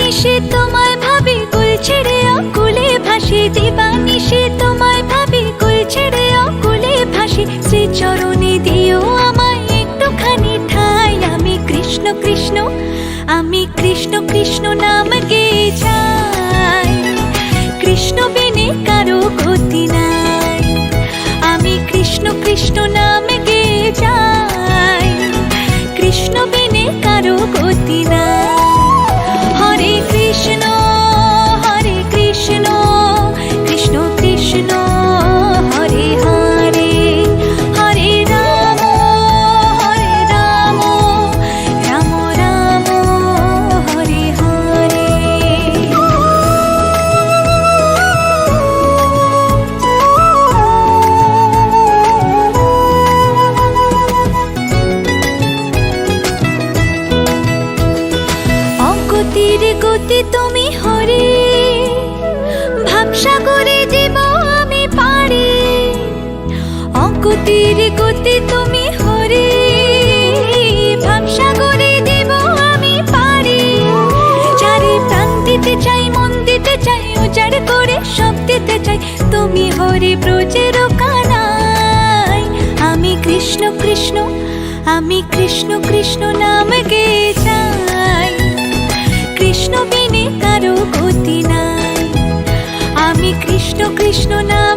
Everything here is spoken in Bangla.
দিবানিশে তোমায় ভাবি, কুল ছেড়ে অকুলে ভাসি। দিবানিশে তোমায় ভাবি, কুল ছেড়ে অকুলে ভাসি। শ্রীচরণে দিও আমায় একটুখানি ঠাঁই। আমি কৃষ্ণ কৃষ্ণ, আমি কৃষ্ণ কৃষ্ণ নাম গেয়ে যাই। কৃষ্ণ বিনে কারো গতি নাই। আমি কৃষ্ণ কৃষ্ণ নাম গেয়ে যাই। কৃষ্ণ বিনে কারো গতি নাই। হরে কৃষ্ণ হরে কৃষ্ণ, কৃষ্ণ কৃষ্ণ হরে হরে। হরে রাম রাম রাম হরে হরে। অগতির গতি তুমি হরে, ভাবসাগরে জীব আমি পারি। অগতির গতি তুমি হরে, ভাবসাগরে জীব আমি পারি। চারি প্রাণ দিতে চাই, মন দিতে চাই, উজাড় করে সব দিতে চাই। তুমি হরে ব্রজের কানাই। আমি কৃষ্ণ কৃষ্ণ, আমি কৃষ্ণ কৃষ্ণ নাম গেয়ে যাই। কৃষ্ণ বিনে কারো গতি নাই। আমি কৃষ্ণ কৃষ্ণ নাম